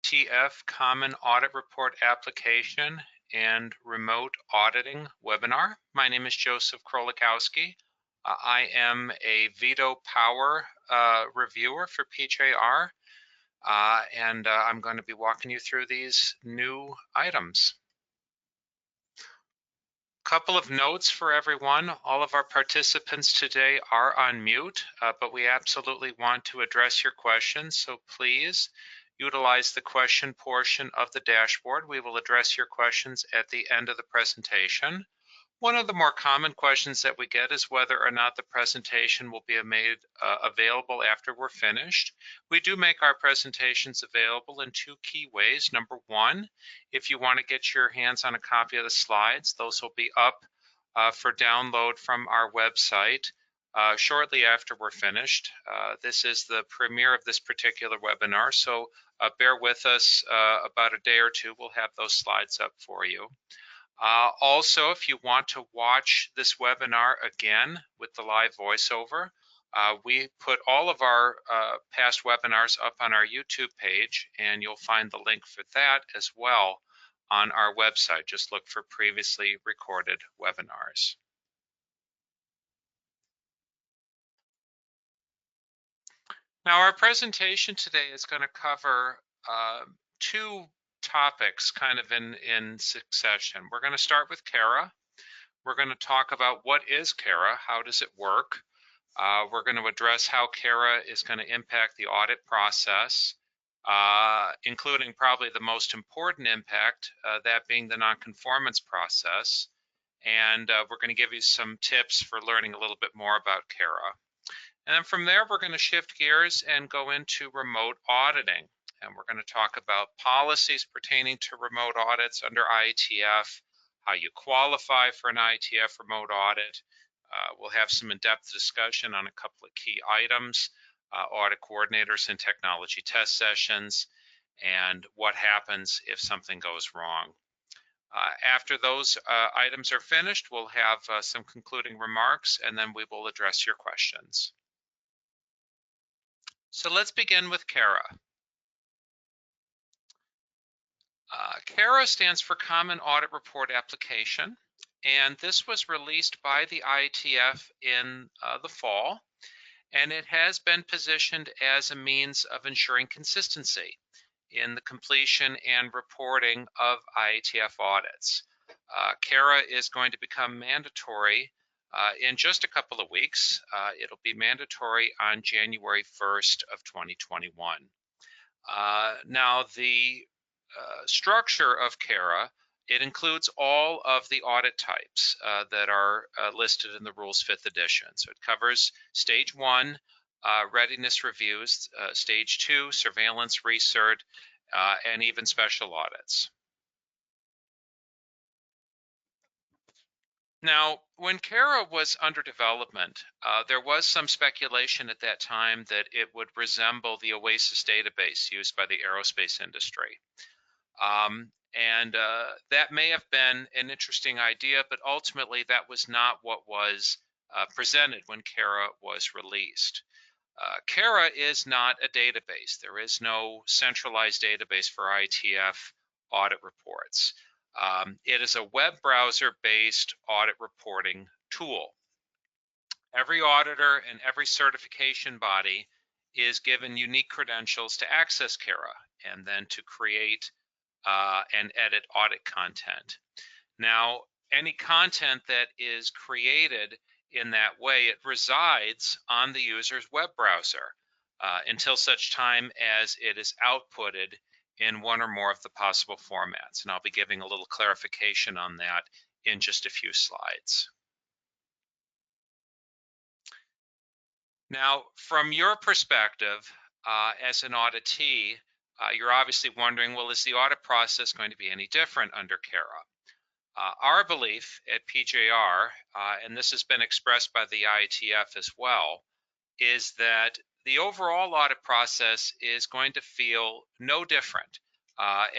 IATF Common Audit Report Application and Remote Auditing webinar. My name is Joseph Krolikowski. I am a Veto Power reviewer for PJR, and I'm going to be walking you through these new items. Couple of notes for everyone. All of our participants today are on mute, but we absolutely want to address your questions, so please utilize the question portion of the dashboard. We will address your questions at the end of the presentation. One of the more common questions that we get is whether or not the presentation will be made available after we're finished. We do make our presentations available in two key ways. Number one, if you want to get your hands on a copy of the slides, those will be up for download from our website shortly after we're finished. This is the premiere of this particular webinar, so bear with us about a day or two. We'll have those slides up for you. Also, if you want to watch this webinar again with the live voiceover, we put all of our past webinars up on our YouTube page, and you'll find the link for that as well on our website. Just look for previously recorded webinars. Now, our presentation today is going to cover two topics kind of in succession. We're going to start with CARA. We're going to talk about what is CARA, how does it work. We're going to address how CARA is going to impact the audit process, including probably the most important impact, that being the non-conformance process. And we're going to give you some tips for learning a little bit more about CARA. And then from there, we're going to shift gears and go into remote auditing. And we're going to talk about policies pertaining to remote audits under IATF, how you qualify for an IATF remote audit. We'll have some in-depth discussion on a couple of key items, audit coordinators and technology test sessions, and what happens if something goes wrong. After those items are finished, we'll have some concluding remarks, and then we will address your questions. So let's begin with CARA. CARA stands for Common Audit Report Application, and this was released by the IATF in the fall, and it has been positioned as a means of ensuring consistency in the completion and reporting of IATF audits. CARA is going to become mandatory in just a couple of weeks. It'll be mandatory on January 1st of 2021. Now, the structure of CARA, it includes all of the audit types that are listed in the Rules 5th edition. So it covers Stage 1, readiness reviews, Stage 2, surveillance, recert, and even special audits. Now, when CARA was under development, there was some speculation at that time that it would resemble the Oasis database used by the aerospace industry. That may have been an interesting idea, but ultimately that was not what was presented when CARA was released. CARA is not a database. There is no centralized database for IATF audit reports. It is a web browser-based audit reporting tool. Every auditor and every certification body is given unique credentials to access CARA and then to create and edit audit content. Now, any content that is created in that way, it resides on the user's web browser until such time as it is outputted in one or more of the possible formats. And I'll be giving a little clarification on that in just a few slides. Now, from your perspective as an auditee, you're obviously wondering, well, is the audit process going to be any different under CARA? Our belief at PJR, and this has been expressed by the IATF as well, is that the overall audit process is going to feel no different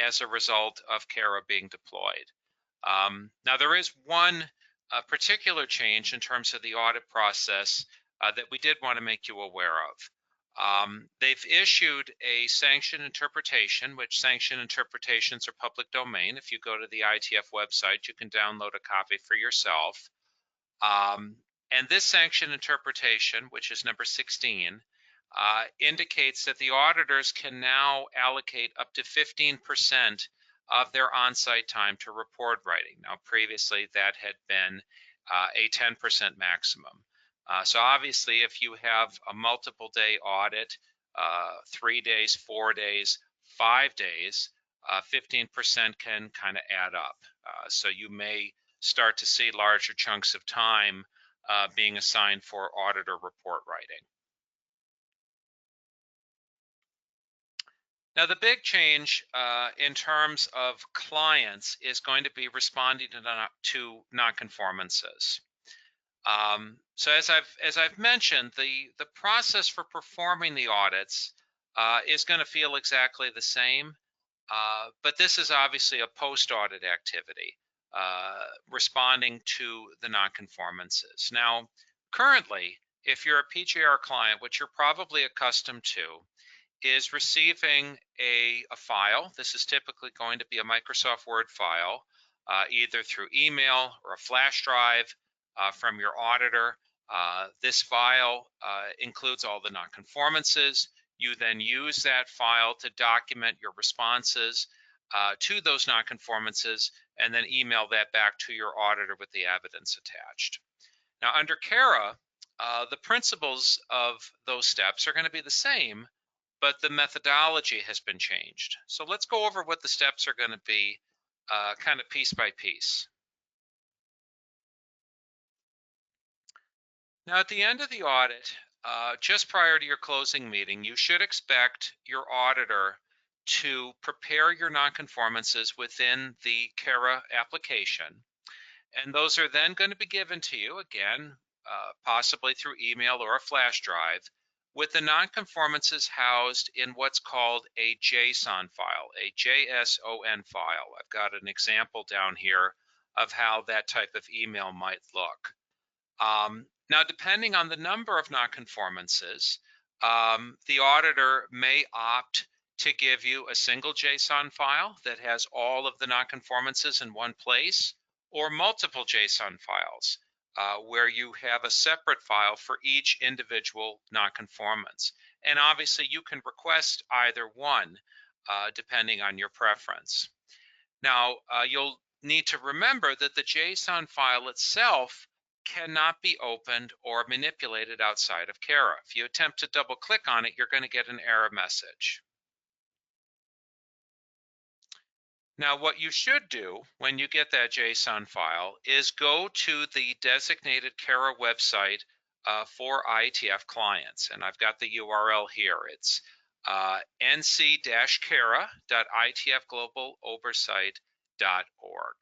as a result of CARA being deployed. Now, there is one particular change in terms of the audit process that we did want to make you aware of. They've issued a sanction interpretation, which sanction interpretations are public domain. If you go to the IATF website, you can download a copy for yourself. And this sanction interpretation, which is number 16, indicates that the auditors can now allocate up to 15% of their on-site time to report writing. Now, previously that had been a 10% maximum. So obviously, if you have a multiple day audit, 3 days, 4 days, 5 days, 15% can kind of add up. So you may start to see larger chunks of time being assigned for auditor report writing. Now, the big change in terms of clients is going to be responding to non-conformances. So as I've mentioned, the process for performing the audits is going to feel exactly the same, but this is obviously a post-audit activity, responding to the non-conformances. Now, currently, if you're a PJR client, which you're probably accustomed to, is receiving a file. This is typically going to be a Microsoft Word file, either through email or a flash drive from your auditor. This file includes all the non-conformances. You then use that file to document your responses to those non-conformances and then email that back to your auditor with the evidence attached. Now, under CARA, the principles of those steps are going to be the same, but the methodology has been changed. So let's go over what the steps are going to be kind of piece by piece. Now, at the end of the audit, just prior to your closing meeting, you should expect your auditor to prepare your non-conformances within the CARA application. And those are then going to be given to you, again, possibly through email or a flash drive, with the non-conformances housed in what's called a JSON file, a JSON file. I've got an example down here of how that type of email might look. Now, depending on the number of non-conformances, the auditor may opt to give you a single JSON file that has all of the non-conformances in one place, or multiple JSON files where you have a separate file for each individual non-conformance. And obviously, you can request either one depending on your preference. Now, you'll need to remember that the JSON file itself cannot be opened or manipulated outside of CARA. If you attempt to double click on it, you're going to get an error message. Now, what you should do when you get that JSON file is go to the designated CARA website for IATF clients. And I've got the URL here. It's nc-cara.iatfglobaloversight.org.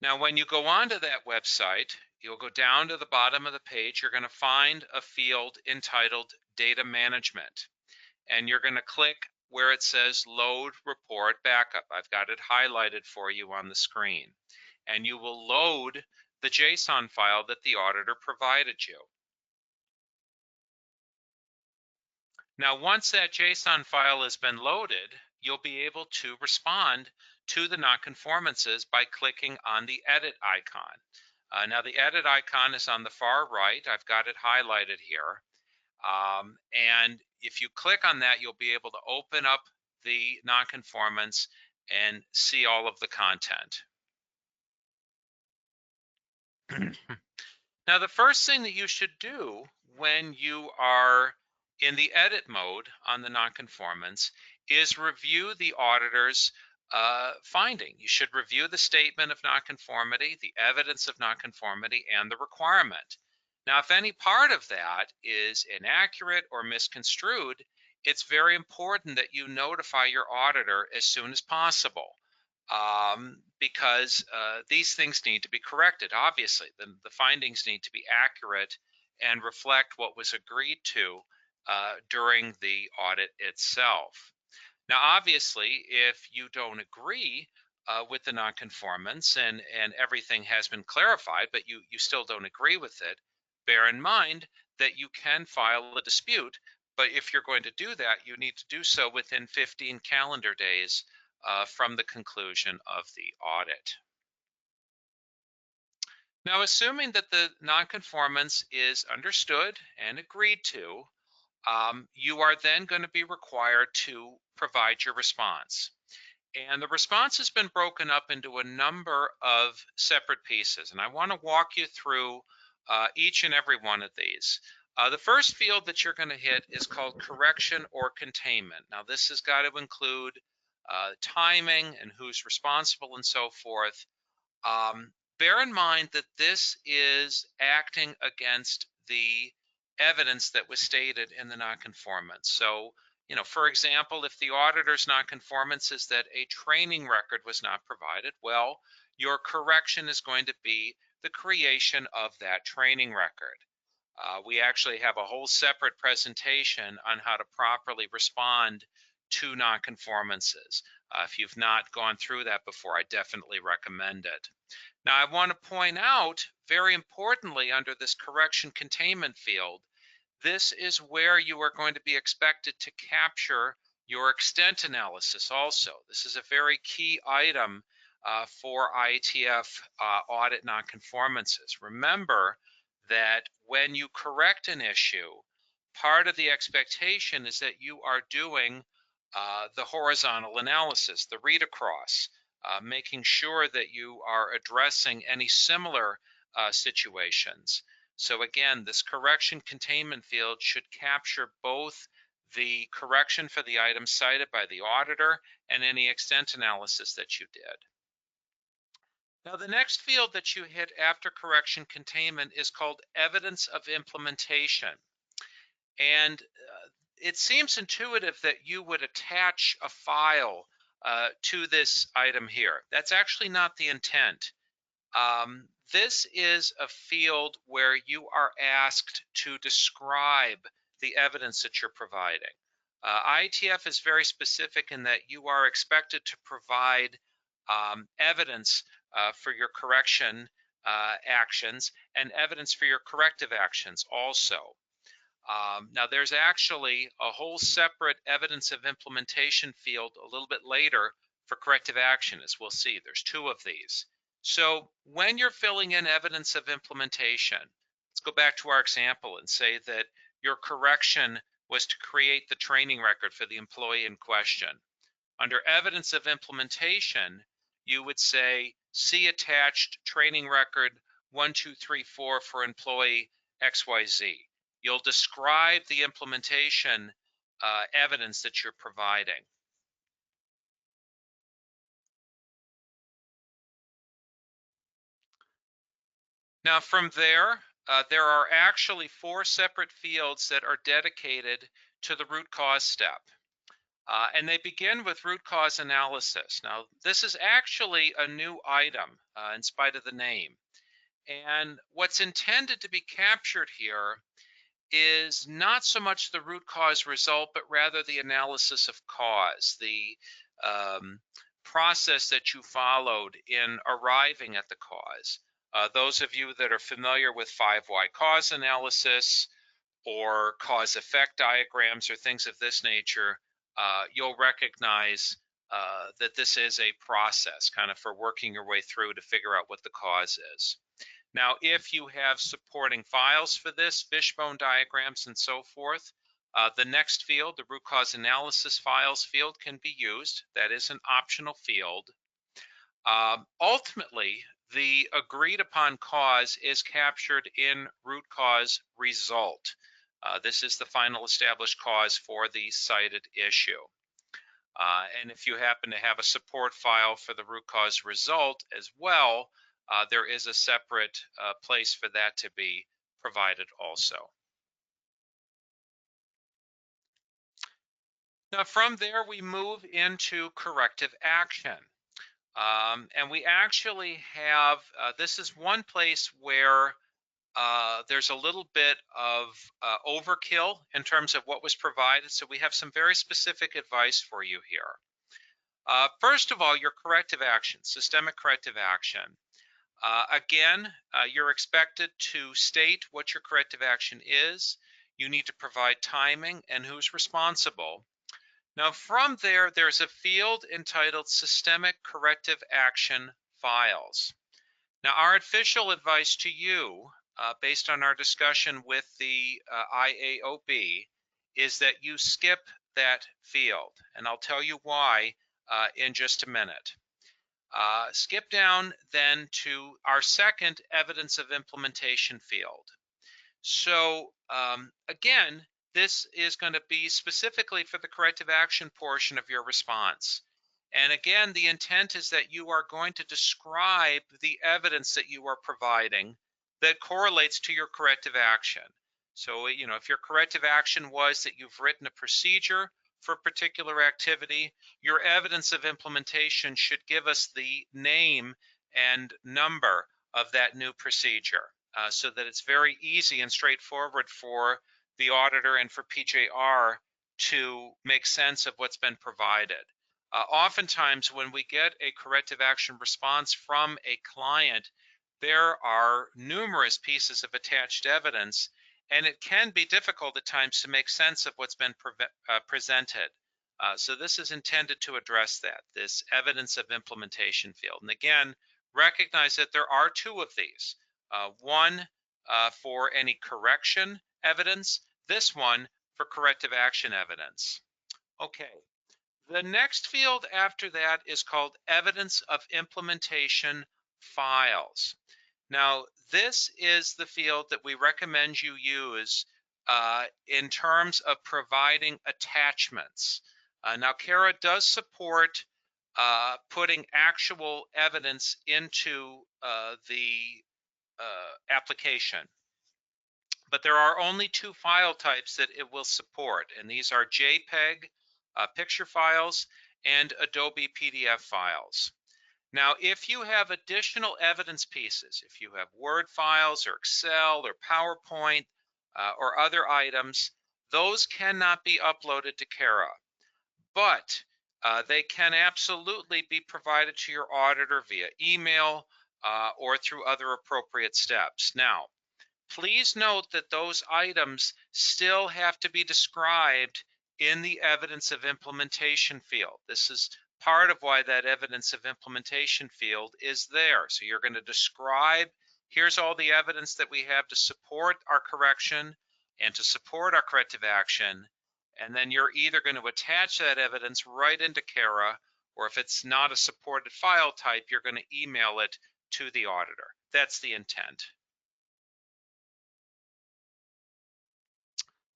Now, when you go onto that website, you'll go down to the bottom of the page. You're going to find a field entitled Data Management. And you're going to click where it says Load Report Backup. I've got it highlighted for you on the screen. And you will load the JSON file that the auditor provided you. Now, once that JSON file has been loaded, you'll be able to respond to the non-conformances by clicking on the edit icon. Now, the edit icon is on the far right. I've got it highlighted here. And if you click on that, you'll be able to open up the non-conformance and see all of the content. Now, the first thing that you should do when you are in the edit mode on the non-conformance is review the auditor's finding. You should review the statement of nonconformity, the evidence of nonconformity, and the requirement. Now, if any part of that is inaccurate or misconstrued, it's very important that you notify your auditor as soon as possible, because these things need to be corrected. Obviously, the findings need to be accurate and reflect what was agreed to during the audit itself. Now, obviously, if you don't agree with the nonconformance and everything has been clarified, but you still don't agree with it, bear in mind that you can file a dispute. But if you're going to do that, you need to do so within 15 calendar days from the conclusion of the audit. Now, assuming that the nonconformance is understood and agreed to, you are then going to be required to provide your response. And the response has been broken up into a number of separate pieces, and I want to walk you through each and every one of these. The first field that you're going to hit is called correction or containment. Now, this has got to include timing and who's responsible and so forth. Bear in mind that this is acting against the evidence that was stated in the nonconformance. So, for example, if the auditor's nonconformance is that a training record was not provided, well, your correction is going to be the creation of that training record. We actually have a whole separate presentation on how to properly respond to nonconformances. If you've not gone through that before, I definitely recommend it. Now, I want to point out, very importantly, under this correction containment field, this is where you are going to be expected to capture your extent analysis also. This is a very key item for IATF audit nonconformances. Remember that when you correct an issue, part of the expectation is that you are doing the horizontal analysis, the read across, making sure that you are addressing any similar situations. So again, this correction containment field should capture both the correction for the items cited by the auditor and any extent analysis that you did. Now, the next field that you hit after correction containment is called evidence of implementation. And it seems intuitive that you would attach a file to this item here. That's actually not the intent. This is a field where you are asked to describe the evidence that you're providing. IATF is very specific in that you are expected to provide evidence for your correction actions and evidence for your corrective actions also. Now, there's actually a whole separate evidence of implementation field a little bit later for corrective action, as we'll see. There's two of these. So when you're filling in evidence of implementation, let's go back to our example and say that your correction was to create the training record for the employee in question. Under evidence of implementation, you would say, see attached training record 1234 for employee XYZ. You'll describe the implementation evidence that you're providing. Now from there are actually 4 separate fields that are dedicated to the root cause step. And they begin with root cause analysis. Now, this is actually a new item in spite of the name. And what's intended to be captured here is not so much the root cause result, but rather the analysis of cause, the process that you followed in arriving at the cause. Those of you that are familiar with 5-why cause analysis or cause-effect diagrams or things of this nature, you'll recognize that this is a process kind of for working your way through to figure out what the cause is. Now, if you have supporting files for this, fishbone diagrams and so forth, the next field, the root cause analysis files field, can be used. That is an optional field. Ultimately, the agreed upon cause is captured in root cause result. This is the final established cause for the cited issue. And if you happen to have a support file for the root cause result as well, there is a separate place for that to be provided also. Now from there we move into corrective action. And we actually have, this is one place where there's a little bit of overkill in terms of what was provided. So we have some very specific advice for you here. First of all, your corrective action, systemic corrective action. Again, you're expected to state what your corrective action is. You need to provide timing and who's responsible. Now from there, there's a field entitled Systemic Corrective Action Files. Now our official advice to you, based on our discussion with the IAOB, is that you skip that field. And I'll tell you why in just a minute. Skip down then to our second evidence of implementation field. So again, this is going to be specifically for the corrective action portion of your response. And again, the intent is that you are going to describe the evidence that you are providing that correlates to your corrective action. So, if your corrective action was that you've written a procedure for a particular activity, your evidence of implementation should give us the name and number of that new procedure. So that it's very easy and straightforward for the auditor and for PJR to make sense of what's been provided. Oftentimes, when we get a corrective action response from a client, there are numerous pieces of attached evidence, and it can be difficult at times to make sense of what's been presented. So this is intended to address that, this evidence of implementation field. And again, recognize that there are two of these. One for any correction evidence, this one for corrective action evidence. Okay, the next field after that is called evidence of implementation files. Now, this is the field that we recommend you use in terms of providing attachments. Now, CARA does support putting actual evidence into the application. But there are only two file types that it will support, and these are JPEG picture files and Adobe PDF files. Now, if you have additional evidence pieces, if you have Word files or Excel or PowerPoint or other items, those cannot be uploaded to CARA. But they can absolutely be provided to your auditor via email or through other appropriate steps. Now, please note that those items still have to be described in the evidence of implementation field. This is part of why that evidence of implementation field is there. So you're going to describe, here's all the evidence that we have to support our correction and to support our corrective action. And then you're either going to attach that evidence right into CARA, or if it's not a supported file type, you're going to email it to the auditor. That's the intent.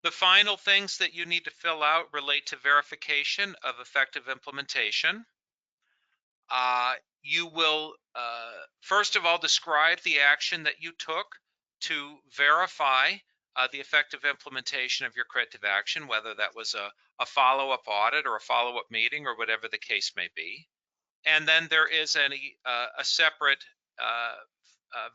The final things that you need to fill out relate to verification of effective implementation. You will, first of all, describe the action that you took to verify the effective implementation of your corrective action, whether that was a follow-up audit or a follow-up meeting or whatever the case may be. And then there is a separate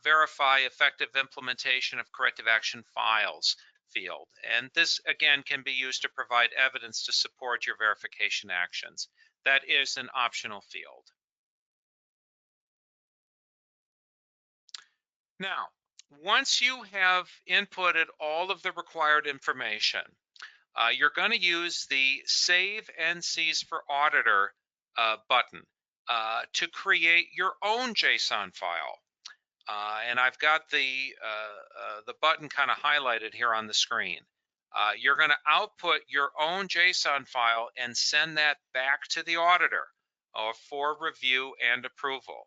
verify effective implementation of corrective action files field. And this, again, can be used to provide evidence to support your verification actions. That is an optional field. Now, once you have inputted all of the required information, you're going to use the Save NCs for Auditor button to create your own JSON file. And I've got the button kind of highlighted here on the screen. You're going to output your own JSON file and send that back to the auditor for review and approval.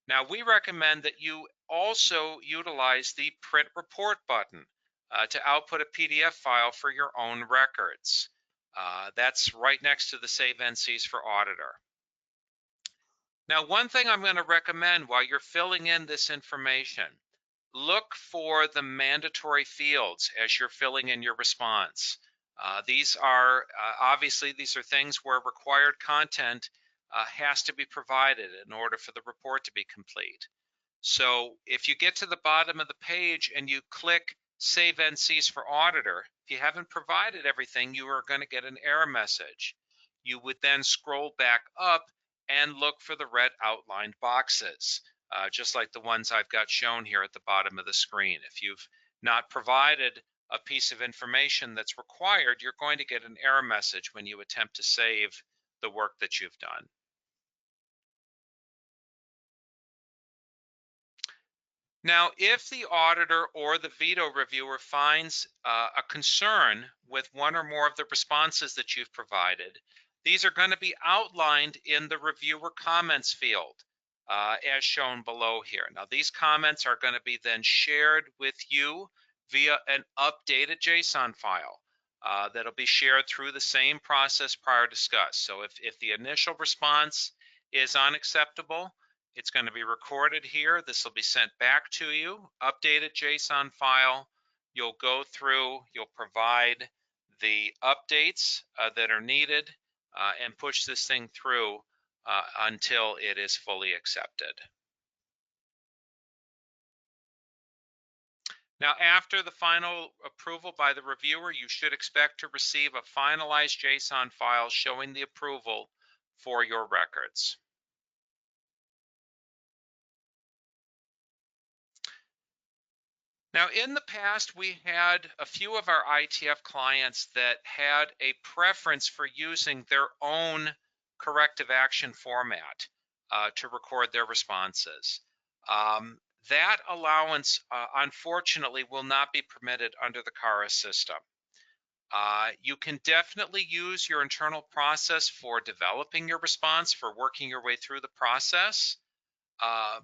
Now, we recommend that you also utilize the Print Report button to output a PDF file for your own records. That's right next to the Save NCs for Auditor. Now, one thing I'm going to recommend while you're filling in this information, look for the mandatory fields as you're filling in your response. These are, obviously, these are things where required content has to be provided in order for the report to be complete. So if you get to the bottom of the page and you click Save NCs for Auditor, if you haven't provided everything, you are going to get an error message. You would then scroll back up and look for the red outlined boxes. just like the ones I've got shown here at the bottom of the screen. If you've not provided a piece of information that's required, you're going to get an error message when you attempt to save the work that you've done. Now, if the auditor or the veto reviewer finds a concern with one or more of the responses that you've provided, these are going to be outlined in the reviewer comments field, as shown below here. Now, these comments are going to be then shared with you via an updated JSON file that'll be shared through the same process prior discussed. So if the initial response is unacceptable, it's going to be recorded here. This will be sent back to you, updated JSON file. You'll go through, you'll provide the updates that are needed and push this thing through until it is fully accepted. Now, after the final approval by the reviewer, you should expect to receive a finalized JSON file showing the approval for your records. Now, in the past, we had a few of our IATF clients that had a preference for using their own corrective action format to record their responses. That allowance, unfortunately, will not be permitted under the CARA system. You can definitely use your internal process for developing your response, for working your way through the process.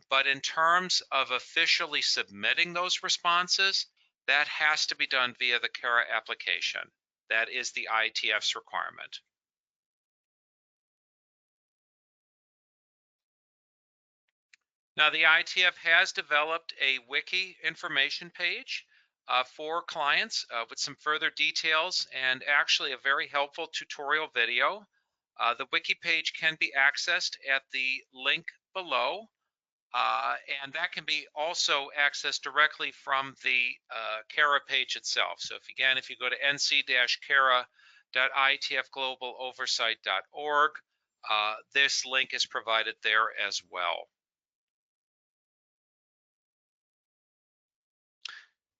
But in terms of officially submitting those responses, that has to be done via the CARA application. That is the IATF's requirement. Now, the IATF has developed a wiki information page for clients with some further details and actually a very helpful tutorial video. The wiki page can be accessed at the link below. And that can be also accessed directly from the CARA page itself. So if you go to nc-cara.iatfglobaloversight.org, this link is provided there as well.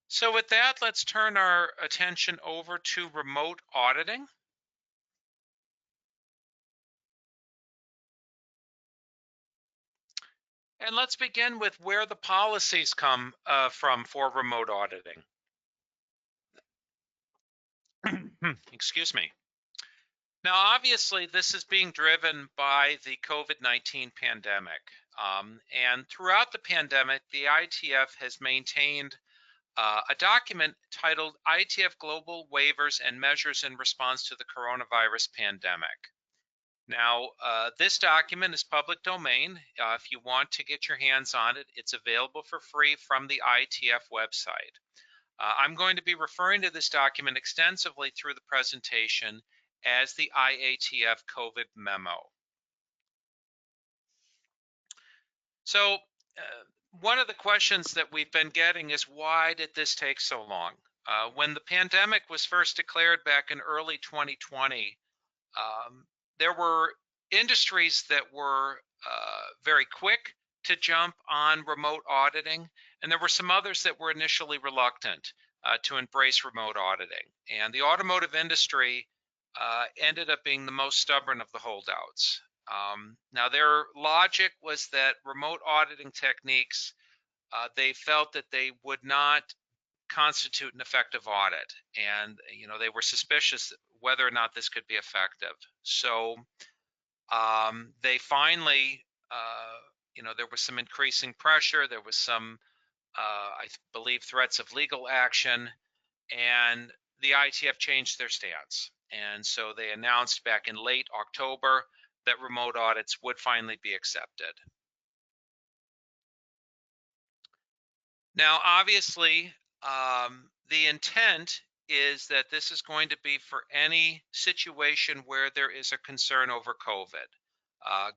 So with that, let's turn our attention over to remote auditing. And let's begin with where the policies come from for remote auditing. Excuse me. Now, obviously, this is being driven by the COVID-19 pandemic. And throughout the pandemic, the IATF has maintained a document titled IATF Global Waivers and Measures in Response to the Coronavirus Pandemic. Now, this document is public domain. If you want to get your hands on it, it's available for free from the IATF website. I'm going to be referring to this document extensively through the presentation as the IATF COVID memo. So one of the questions that we've been getting is, why did this take so long? When the pandemic was first declared back in early 2020, there were industries that were very quick to jump on remote auditing, and there were some others that were initially reluctant to embrace remote auditing. And the automotive industry ended up being the most stubborn of the holdouts. Now, their logic was that remote auditing techniques, they felt that they would not constitute an effective audit, and they were suspicious whether or not this could be effective. So they finally, there was some increasing pressure. There was some, I believe, threats of legal action, and the IATF changed their stance. And so they announced back in late October that remote audits would finally be accepted. Now, obviously, the intent is that this is going to be for any situation where there is a concern over COVID.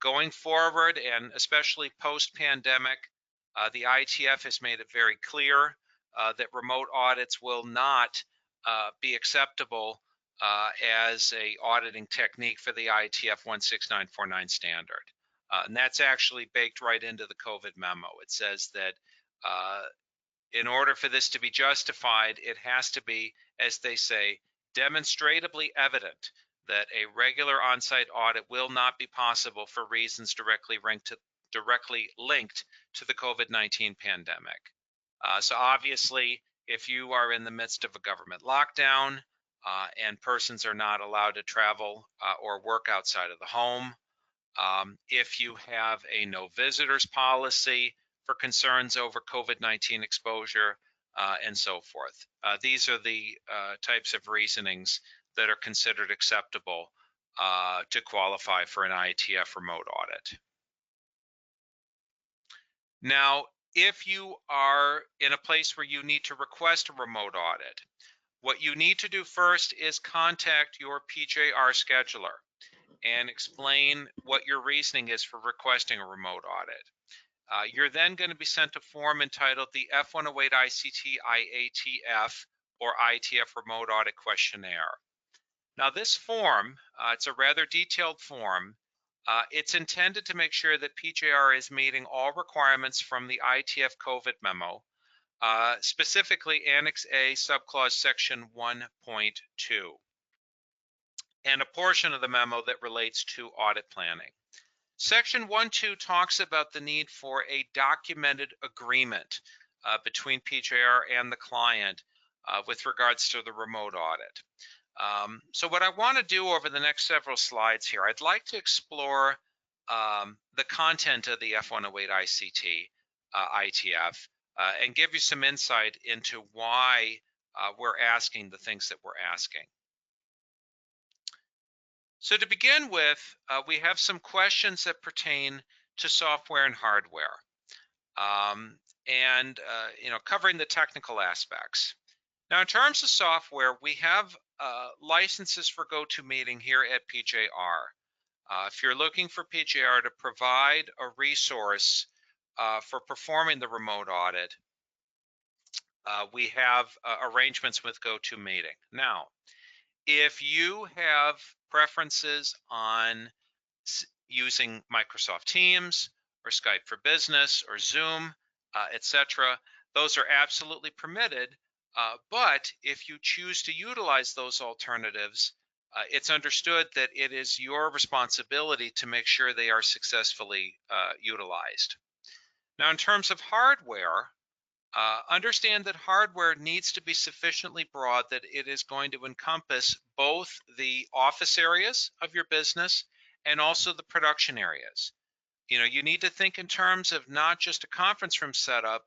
Going forward, and especially post-pandemic, the IATF has made it very clear that remote audits will not be acceptable as a auditing technique for the IATF 16949 standard. And that's actually baked right into the COVID memo. It says that in order for this to be justified, it has to be, as they say, demonstrably evident that a regular on-site audit will not be possible for reasons directly linked to the COVID-19 pandemic. So obviously, if you are in the midst of a government lockdown and persons are not allowed to travel or work outside of the home, if you have a no visitors policy for concerns over COVID-19 exposure, and so forth. These are the types of reasonings that are considered acceptable to qualify for an IATF remote audit. Now, if you are in a place where you need to request a remote audit, what you need to do first is contact your PJR scheduler and explain what your reasoning is for requesting a remote audit. You're then going to be sent a form entitled the F108 ICT IATF or IATF Remote Audit Questionnaire. Now this form, it's a rather detailed form. It's intended to make sure that PJR is meeting all requirements from the IATF COVID memo, specifically Annex A, Subclause Section 1.2. and a portion of the memo that relates to audit planning. Section 1.2 talks about the need for a documented agreement between PJR and the client with regards to the remote audit. So what I want to do over the next several slides here, I'd like to explore the content of the F108 IATF and give you some insight into why we're asking the things that we're asking. So to begin with, we have some questions that pertain to software and hardware, covering the technical aspects. Now, in terms of software, we have licenses for GoToMeeting here at PJR. If you're looking for PJR to provide a resource for performing the remote audit, we have arrangements with GoToMeeting. Now, if you have preferences on using Microsoft Teams or Skype for Business or Zoom, etc., those are absolutely permitted. But if you choose to utilize those alternatives, it's understood that it is your responsibility to make sure they are successfully utilized. Now, in terms of hardware, understand that hardware needs to be sufficiently broad that it is going to encompass both the office areas of your business and also the production areas. You need to think in terms of not just a conference room setup,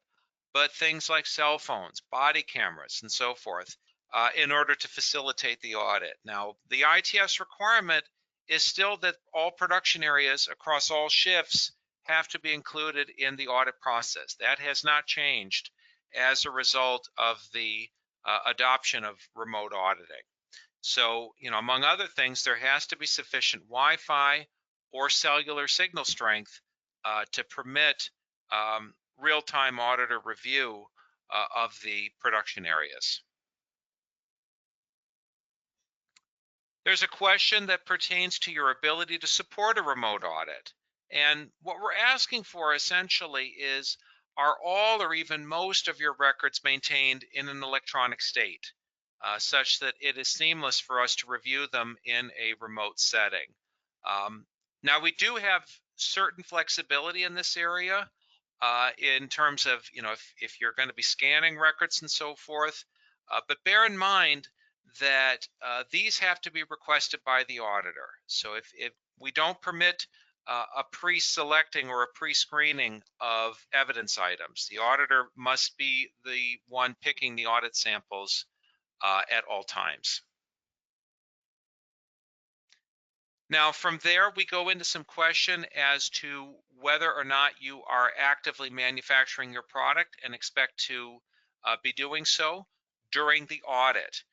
but things like cell phones, body cameras, and so forth, in order to facilitate the audit. Now, the IATF's requirement is still that all production areas across all shifts have to be included in the audit process. That has not changed as a result of the adoption of remote auditing. So, among other things, there has to be sufficient Wi-Fi or cellular signal strength to permit real-time auditor review of the production areas. There's a question that pertains to your ability to support a remote audit. And what we're asking for essentially is, are all or even most of your records maintained in an electronic state, such that it is seamless for us to review them in a remote setting? Now, we do have certain flexibility in this area in terms of, if you're going to be scanning records and so forth, but bear in mind that these have to be requested by the auditor. So if we don't permit a pre-selecting or a pre-screening of evidence items, the auditor must be the one picking the audit samples at all times. Now, from there, we go into some question as to whether or not you are actively manufacturing your product and expect to be doing so during the audit.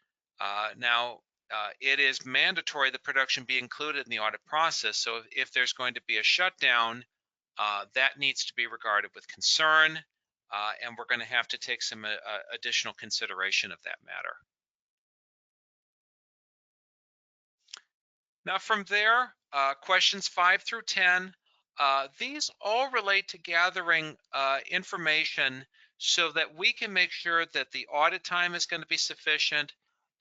It is mandatory that production be included in the audit process. So if there's going to be a shutdown, that needs to be regarded with concern, and we're going to have to take some additional consideration of that matter. Now from there, questions 5 through 10 These all relate to gathering information so that we can make sure that the audit time is going to be sufficient,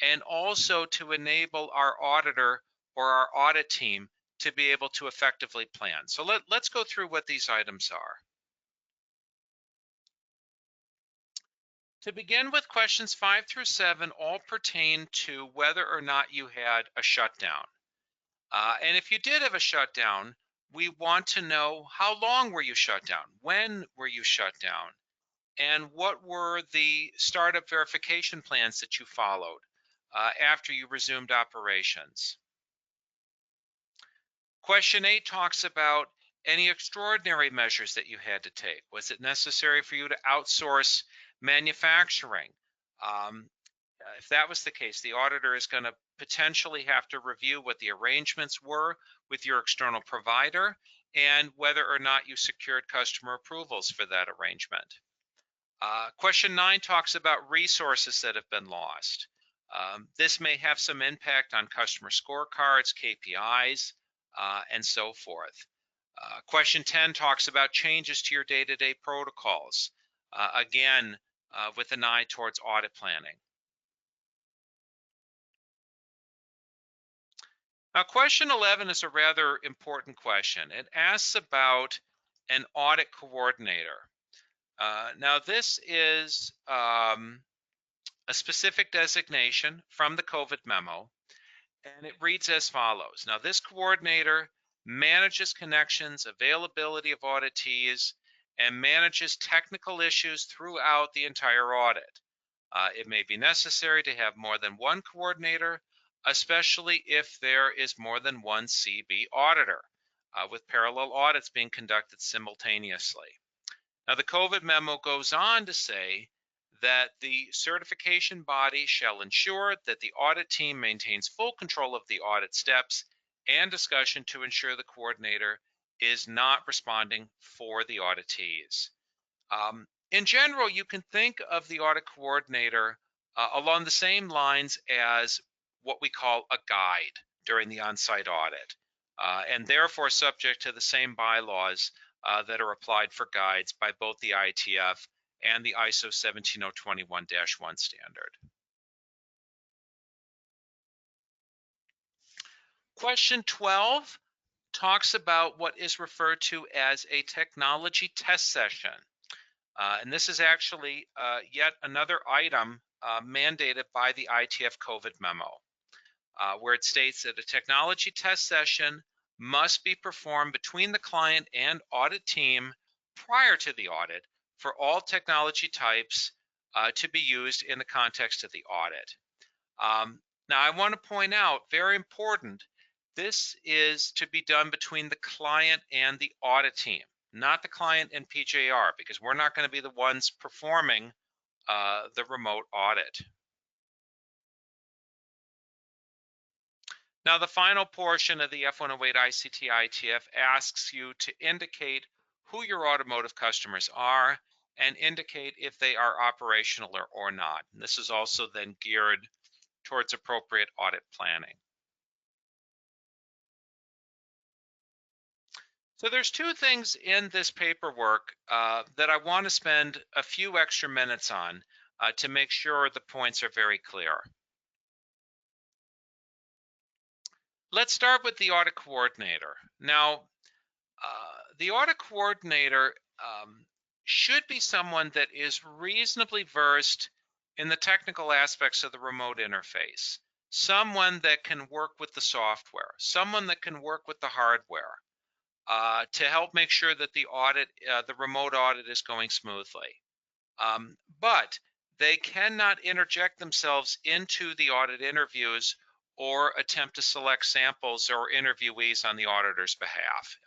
and also to enable our auditor or our audit team to be able to effectively plan. So let's go through what these items are. To begin with, questions 5 through 7 all pertain to whether or not you had a shutdown. And if you did have a shutdown, we want to know how long were you shut down? When were you shut down? And what were the startup verification plans that you followed after you resumed operations? Question 8 talks about any extraordinary measures that you had to take. Was it necessary for you to outsource manufacturing? If that was the case, the auditor is going to potentially have to review what the arrangements were with your external provider and whether or not you secured customer approvals for that arrangement. Question 9 talks about resources that have been lost. This may have some impact on customer scorecards, KPIs, and so forth. Question 10 talks about changes to your day-to-day protocols, again, with an eye towards audit planning. Now, question 11 is a rather important question. It asks about an audit coordinator. Now, this is a specific designation from the COVID memo, and it reads as follows. Now, this coordinator manages connections, availability of auditees, and manages technical issues throughout the entire audit. It may be necessary to have more than one coordinator, especially if there is more than one CB auditor, with parallel audits being conducted simultaneously. Now, the COVID memo goes on to say that the certification body shall ensure that the audit team maintains full control of the audit steps and discussion to ensure the coordinator is not responding for the auditees. In general, you can think of the audit coordinator along the same lines as what we call a guide during the on-site audit, and therefore subject to the same bylaws that are applied for guides by both the IATF and the ISO 17021-1 standard. Question 12 talks about what is referred to as a technology test session. And this is actually yet another item mandated by the IATF COVID memo, where it states that a technology test session must be performed between the client and audit team prior to the audit for all technology types to be used in the context of the audit. Now, I want to point out, very important, this is to be done between the client and the audit team, not the client and PJR, because we're not going to be the ones performing the remote audit. Now, the final portion of the F108 ICT IATF asks you to indicate who your automotive customers are and indicate if they are operational or not. And this is also then geared towards appropriate audit planning. So there's two things in this paperwork that I want to spend a few extra minutes on to make sure the points are very clear. Let's start with the audit coordinator. Now, the audit coordinator should be someone that is reasonably versed in the technical aspects of the remote interface, someone that can work with the software, someone that can work with the hardware to help make sure that the audit, the remote audit, is going smoothly. But they cannot interject themselves into the audit interviews or attempt to select samples or interviewees on the auditor's behalf.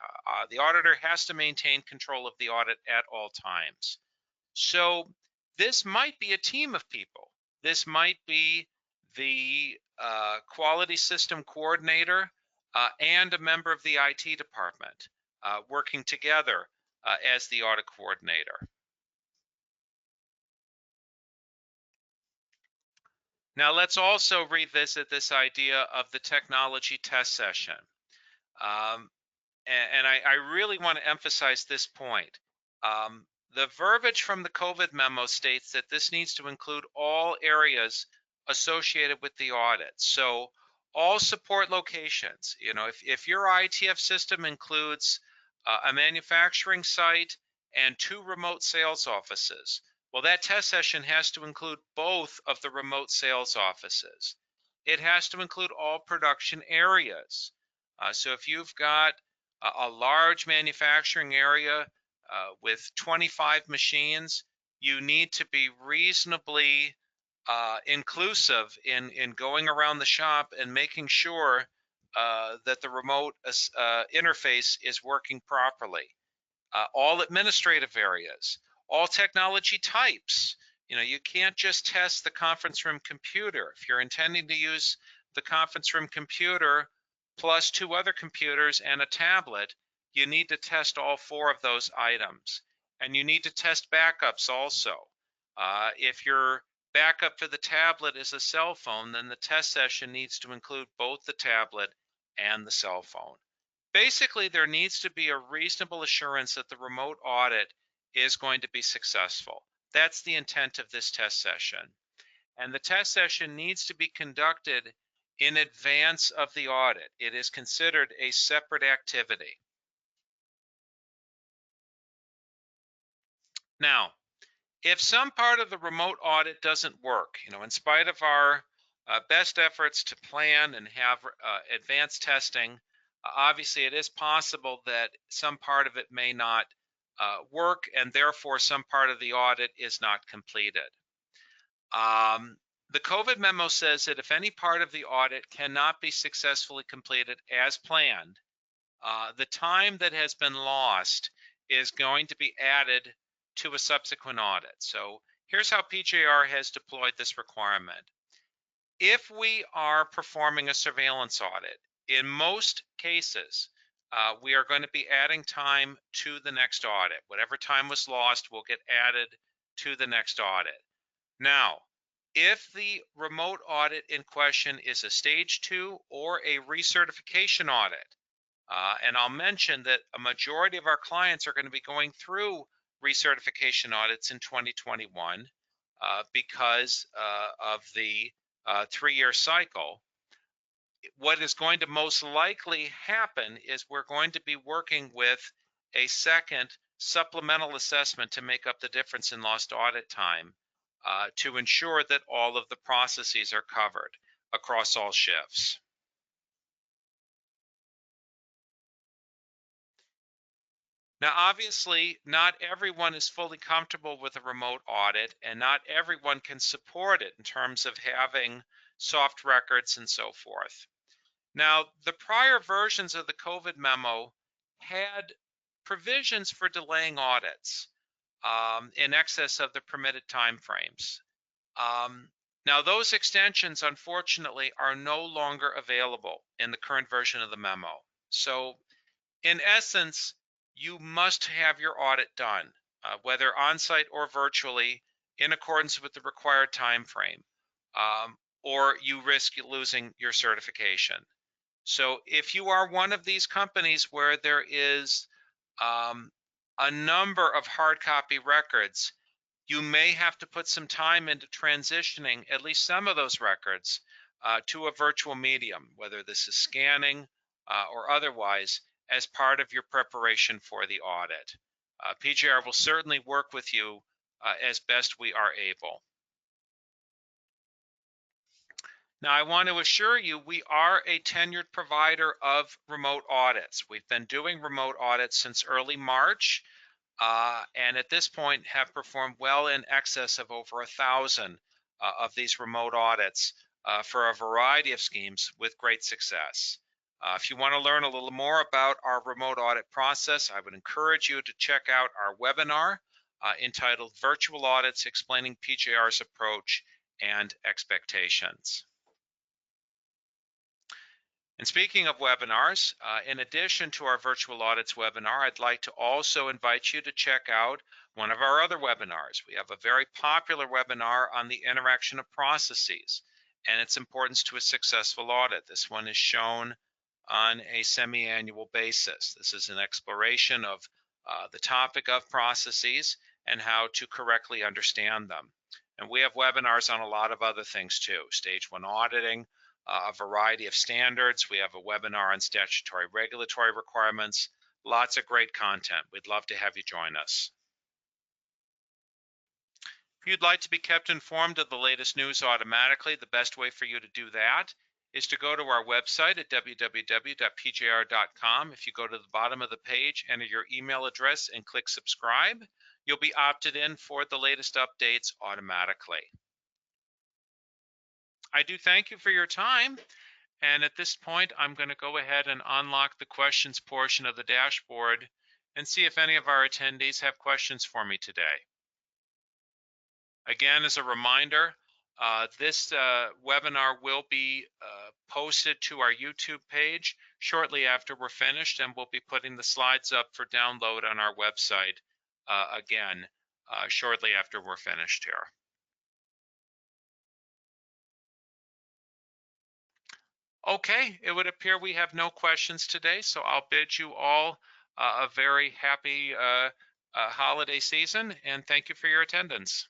The auditor has to maintain control of the audit at all times. So this might be a team of people. This might be the quality system coordinator and a member of the IT department working together as the audit coordinator. Now, let's also revisit this idea of the technology test session. and I really want to emphasize this point. The verbiage from the COVID memo states that this needs to include all areas associated with the audit. So all support locations, if your IATF system includes a manufacturing site and 2 remote sales offices, well, that test session has to include both of the remote sales offices. It has to include all production areas. So if you've got a large manufacturing area with 25 machines, you need to be reasonably inclusive in going around the shop and making sure that the remote interface is working properly. All administrative areas, all technology types. You can't just test the conference room computer. If you're intending to use the conference room computer plus 2 other computers and a tablet, you need to test all 4 of those items. And you need to test backups also. If your backup for the tablet is a cell phone, then the test session needs to include both the tablet and the cell phone. Basically, there needs to be a reasonable assurance that the remote audit is going to be successful. That's the intent of this test session. And the test session needs to be conducted in advance of the audit. It is considered a separate activity. Now, if some part of the remote audit doesn't work, in spite of our best efforts to plan and have advanced testing, obviously it is possible that some part of it may not work, and therefore some part of the audit is not completed. The COVID memo says that if any part of the audit cannot be successfully completed as planned, the time that has been lost is going to be added to a subsequent audit. So here's how PJR has deployed this requirement. If we are performing a surveillance audit, in most cases, we are going to be adding time to the next audit. Whatever time was lost will get added to the next audit. Now, if the remote audit in question is a stage 2 or a recertification audit, and I'll mention that a majority of our clients are going to be going through recertification audits in 2021 because of the 3-year cycle. What is going to most likely happen is we're going to be working with a second supplemental assessment to make up the difference in lost audit time to ensure that all of the processes are covered across all shifts. Now, obviously, not everyone is fully comfortable with a remote audit, and not everyone can support it in terms of having soft records and so forth. Now, the prior versions of the COVID memo had provisions for delaying audits in excess of the permitted timeframes. Now, those extensions, unfortunately, are no longer available in the current version of the memo. So, in essence, you must have your audit done, whether on-site or virtually, in accordance with the required time frame, or you risk losing your certification. So if you are one of these companies where there is a number of hard copy records, you may have to put some time into transitioning at least some of those records to a virtual medium, whether this is scanning or otherwise, as part of your preparation for the audit. PJR will certainly work with you as best we are able. Now, I want to assure you, we are a tenured provider of remote audits. We've been doing remote audits since early March, and at this point have performed well in excess of over 1,000 of these remote audits for a variety of schemes with great success. If you want to learn a little more about our remote audit process, I would encourage you to check out our webinar entitled Virtual Audits Explaining PJR's Approach and Expectations. And speaking of webinars, in addition to our Virtual Audits webinar, I'd like to also invite you to check out one of our other webinars. We have a very popular webinar on the interaction of processes and its importance to a successful audit. This one is shown on a semi-annual basis. This is an exploration of the topic of processes and how to correctly understand them. And we have webinars on a lot of other things too. Stage 1 auditing, a variety of standards. We have a webinar on statutory regulatory requirements. Lots of great content. We'd love to have you join us. If you'd like to be kept informed of the latest news automatically, the best way for you to do that is to go to our website at www.pjr.com. If you go to the bottom of the page, enter your email address and click subscribe, you'll be opted in for the latest updates automatically. I do thank you for your time. And at this point, I'm going to go ahead and unlock the questions portion of the dashboard and see if any of our attendees have questions for me today. Again, as a reminder, this webinar will be posted to our YouTube page shortly after we're finished, and we'll be putting the slides up for download on our website again shortly after we're finished here. Okay, it would appear we have no questions today, so I'll bid you all a very happy holiday season, and thank you for your attendance.